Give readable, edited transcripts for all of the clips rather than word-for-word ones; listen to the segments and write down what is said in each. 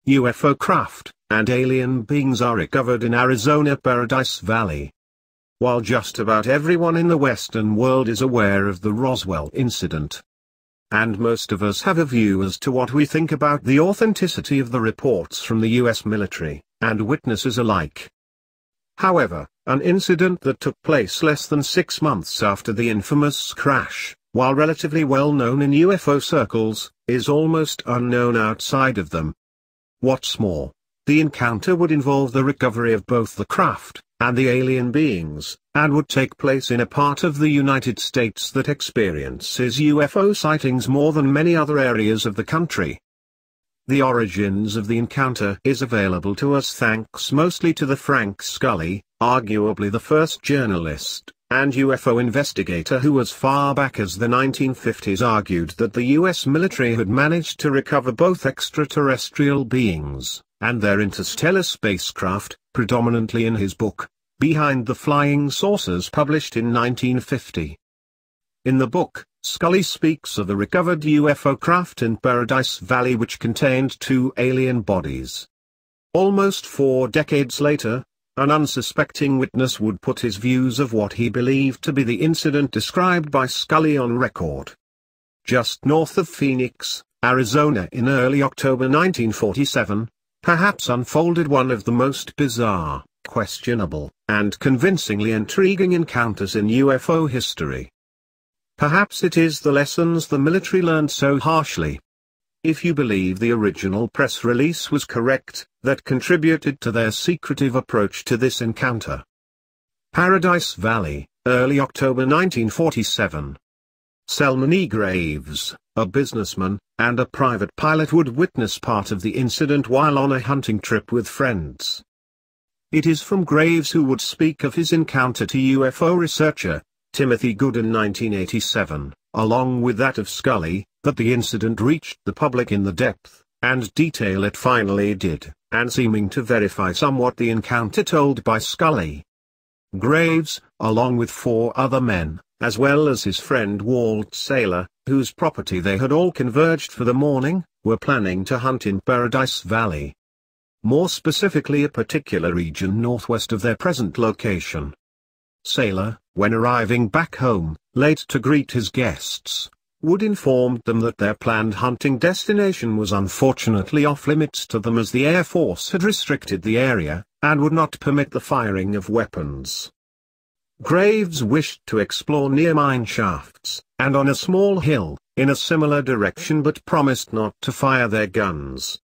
UFO craft, and alien beings are recovered in Arizona Paradise Valley. While just about everyone in the Western world is aware of the Roswell incident, and most of us have a view as to what we think about the authenticity of the reports from the US military, and witnesses alike. However, an incident that took place less than 6 months after the infamous crash, while relatively well known in UFO circles, is almost unknown outside of them. What's more, the encounter would involve the recovery of both the craft and the alien beings, and would take place in a part of the United States that experiences UFO sightings more than many other areas of the country. The origins of the encounter is available to us thanks mostly to the Frank Scully, arguably the first journalist and UFO investigator who as far back as the 1950s argued that the US military had managed to recover both extraterrestrial beings and their interstellar spacecraft, predominantly in his book, Behind the Flying Saucers, published in 1950. In the book, Scully speaks of a recovered UFO craft in Paradise Valley which contained 2 alien bodies. Almost 4 decades later, an unsuspecting witness would put his views of what he believed to be the incident described by Scully on record. Just north of Phoenix, Arizona in early October 1947, perhaps unfolded one of the most bizarre, questionable, and convincingly intriguing encounters in UFO history. Perhaps it is the lessons the military learned so harshly, if you believe the original press release was correct, that contributed to their secretive approach to this encounter. Paradise Valley, early October 1947. Selman E. Graves, a businessman, and a private pilot would witness part of the incident while on a hunting trip with friends. It is from Graves who would speak of his encounter to UFO researcher Timothy Good in 1987, along with that of Scully, that the incident reached the public in the depth and detail it finally did, and seeming to verify somewhat the encounter told by Scully. Graves, along with 4 other men, as well as his friend Walt Saylor, whose property they had all converged for the morning, were planning to hunt in Paradise Valley. More specifically a particular region northwest of their present location. Saylor, when arriving back home, late to greet his guests, would inform them that their planned hunting destination was unfortunately off-limits to them as the Air Force had restricted the area, and would not permit the firing of weapons. Graves wished to explore near mine shafts, and on a small hill, in a similar direction but promised not to fire their guns.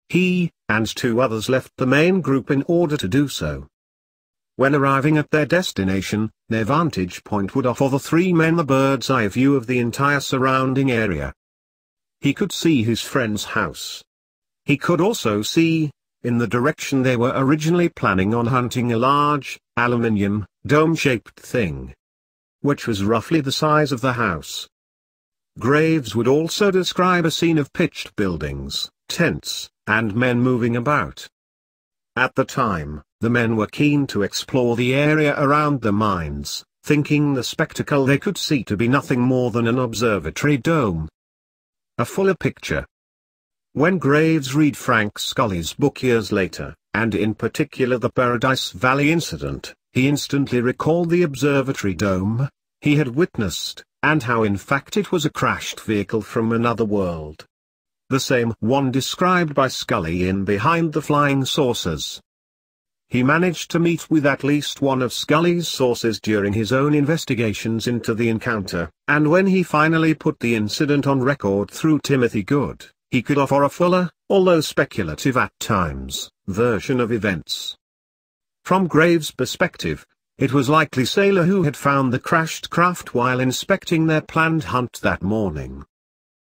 He, and 2 others left the main group in order to do so. When arriving at their destination, their vantage point would offer the 3 men the bird's eye view of the entire surrounding area. He could see his friend's house. He could also see, in the direction they were originally planning on hunting, a large, aluminium, dome-shaped thing, which was roughly the size of the house. Graves would also describe a scene of pitched buildings, tents, and men moving about. At the time, the men were keen to explore the area around the mines, thinking the spectacle they could see to be nothing more than an observatory dome. A fuller picture. When Graves read Frank Scully's book years later, and in particular the Paradise Valley incident, he instantly recalled the observatory dome he had witnessed, and how in fact it was a crashed vehicle from another world. The same one described by Scully in Behind the Flying Saucers. He managed to meet with at least one of Scully's sources during his own investigations into the encounter, and when he finally put the incident on record through Timothy Good, he could offer a fuller, although speculative at times, version of events. From Graves' perspective, it was likely Saylor who had found the crashed craft while inspecting their planned hunt that morning.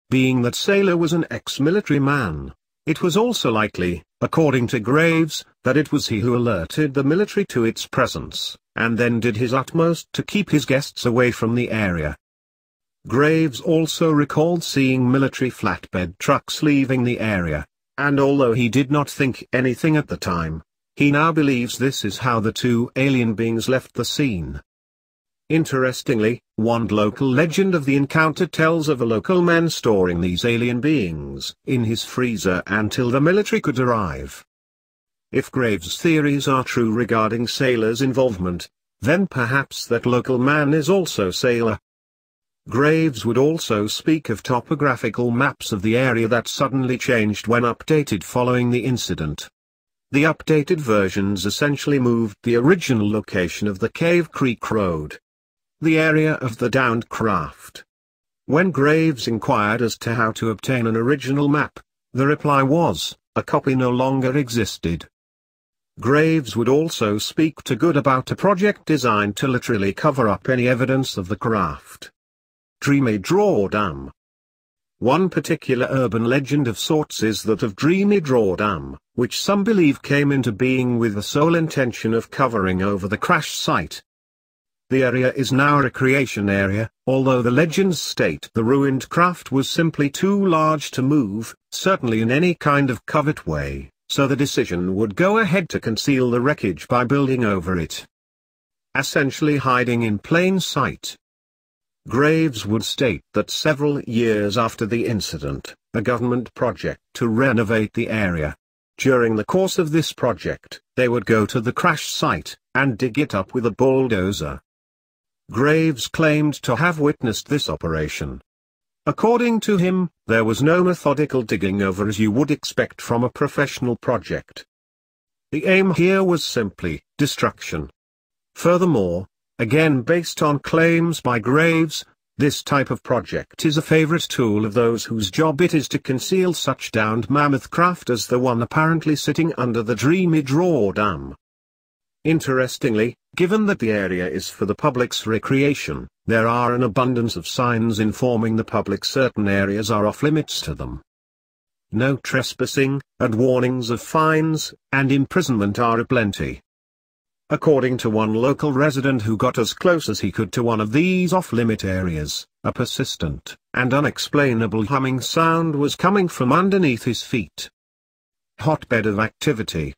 Being that Saylor was an ex-military man, it was also likely, according to Graves, that it was he who alerted the military to its presence, and then did his utmost to keep his guests away from the area. Graves also recalled seeing military flatbed trucks leaving the area, and although he did not think anything at the time, he now believes this is how the 2 alien beings left the scene. Interestingly, one local legend of the encounter tells of a local man storing these alien beings in his freezer until the military could arrive. If Graves' theories are true regarding sailors' involvement, then perhaps that local man is also sailor. Graves would also speak of topographical maps of the area that suddenly changed when updated following the incident. The updated versions essentially moved the original location of the Cave Creek Road, the area of the downed craft. When Graves inquired as to how to obtain an original map, the reply was, a copy no longer existed. Graves would also speak to good about a project designed to literally cover up any evidence of the craft. Dreamy Draw Dam. One particular urban legend of sorts is that of Dreamy Draw Dam, which some believe came into being with the sole intention of covering over the crash site. The area is now a recreation area, although the legends state the ruined craft was simply too large to move, certainly in any kind of covert way, so the decision would go ahead to conceal the wreckage by building over it, essentially hiding in plain sight. Graves would state that several years after the incident, a government project to renovate the area. During the course of this project, they would go to the crash site, and dig it up with a bulldozer. Graves claimed to have witnessed this operation. According to him, there was no methodical digging over as you would expect from a professional project. The aim here was simply destruction. Furthermore, again based on claims by Graves, this type of project is a favorite tool of those whose job it is to conceal such downed mammoth craft as the one apparently sitting under the Dreamy Draw Dam. Interestingly, given that the area is for the public's recreation, there are an abundance of signs informing the public certain areas are off limits to them. No trespassing, and warnings of fines and imprisonment are aplenty. According to one local resident who got as close as he could to one of these off-limit areas, a persistent and unexplainable humming sound was coming from underneath his feet. Hotbed of activity.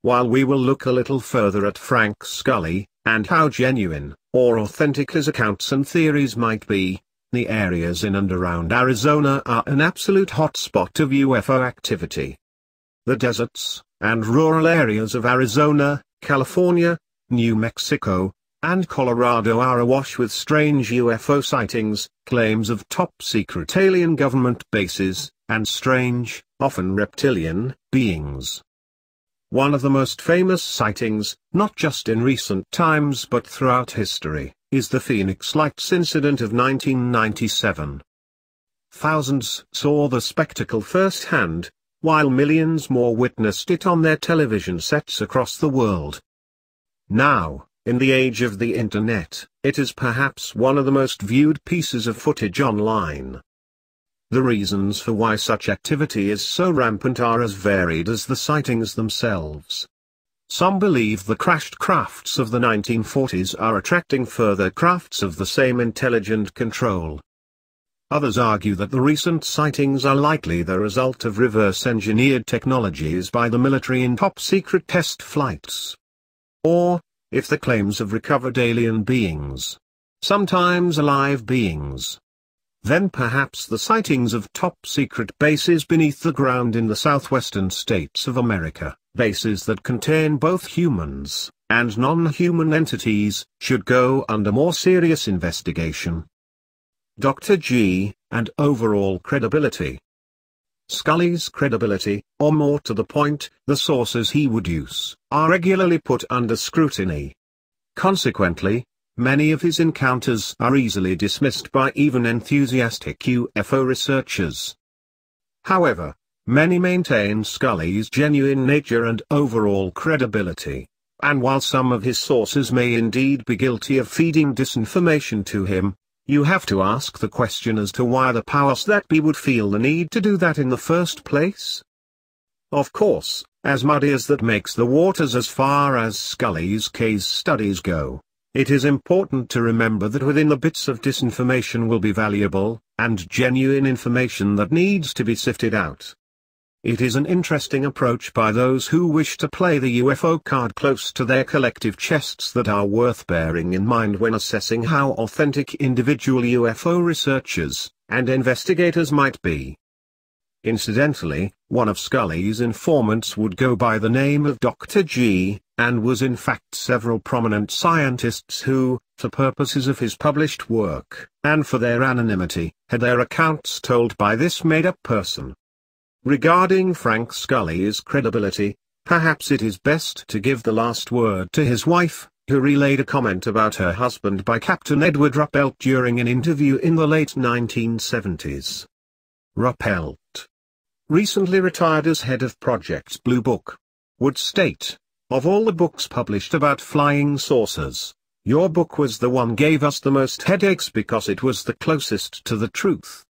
While we will look a little further at Frank Scully, and how genuine, or authentic his accounts and theories might be, the areas in and around Arizona are an absolute hotspot of UFO activity. The deserts, and rural areas of Arizona, California, New Mexico, and Colorado are awash with strange UFO sightings, claims of top-secret alien government bases, and strange, often reptilian, beings. One of the most famous sightings, not just in recent times but throughout history, is the Phoenix Lights incident of 1997. Thousands saw the spectacle firsthand, while millions more witnessed it on their television sets across the world. Now, in the age of the internet, it is perhaps one of the most viewed pieces of footage online. The reasons for why such activity is so rampant are as varied as the sightings themselves. Some believe the crashed crafts of the 1940s are attracting further crafts of the same intelligent control. Others argue that the recent sightings are likely the result of reverse-engineered technologies by the military in top-secret test flights. Or, if the claims of recovered alien beings, sometimes alive beings, then perhaps the sightings of top-secret bases beneath the ground in the southwestern states of America, bases that contain both humans and non-human entities, should go under more serious investigation. Dr. G, and overall credibility. Scully's credibility, or more to the point, the sources he would use, are regularly put under scrutiny. Consequently, many of his encounters are easily dismissed by even enthusiastic UFO researchers. However, many maintain Scully's genuine nature and overall credibility, and while some of his sources may indeed be guilty of feeding disinformation to him, you have to ask the question as to why the powers that be would feel the need to do that in the first place. Of course, as muddy as that makes the waters as far as Scully's case studies go, it is important to remember that within the bits of disinformation will be valuable, and genuine information that needs to be sifted out. It is an interesting approach by those who wish to play the UFO card close to their collective chests that are worth bearing in mind when assessing how authentic individual UFO researchers and investigators might be. Incidentally, one of Scully's informants would go by the name of Dr. G, and was in fact several prominent scientists who, for purposes of his published work, and for their anonymity, had their accounts told by this made-up person. Regarding Frank Scully's credibility, perhaps it is best to give the last word to his wife, who relayed a comment about her husband by Captain Edward Ruppelt during an interview in the late 1970s. Ruppelt, recently retired as head of Project Blue Book, would state, "Of all the books published about flying saucers, your book was the one gave us the most headaches because it was the closest to the truth.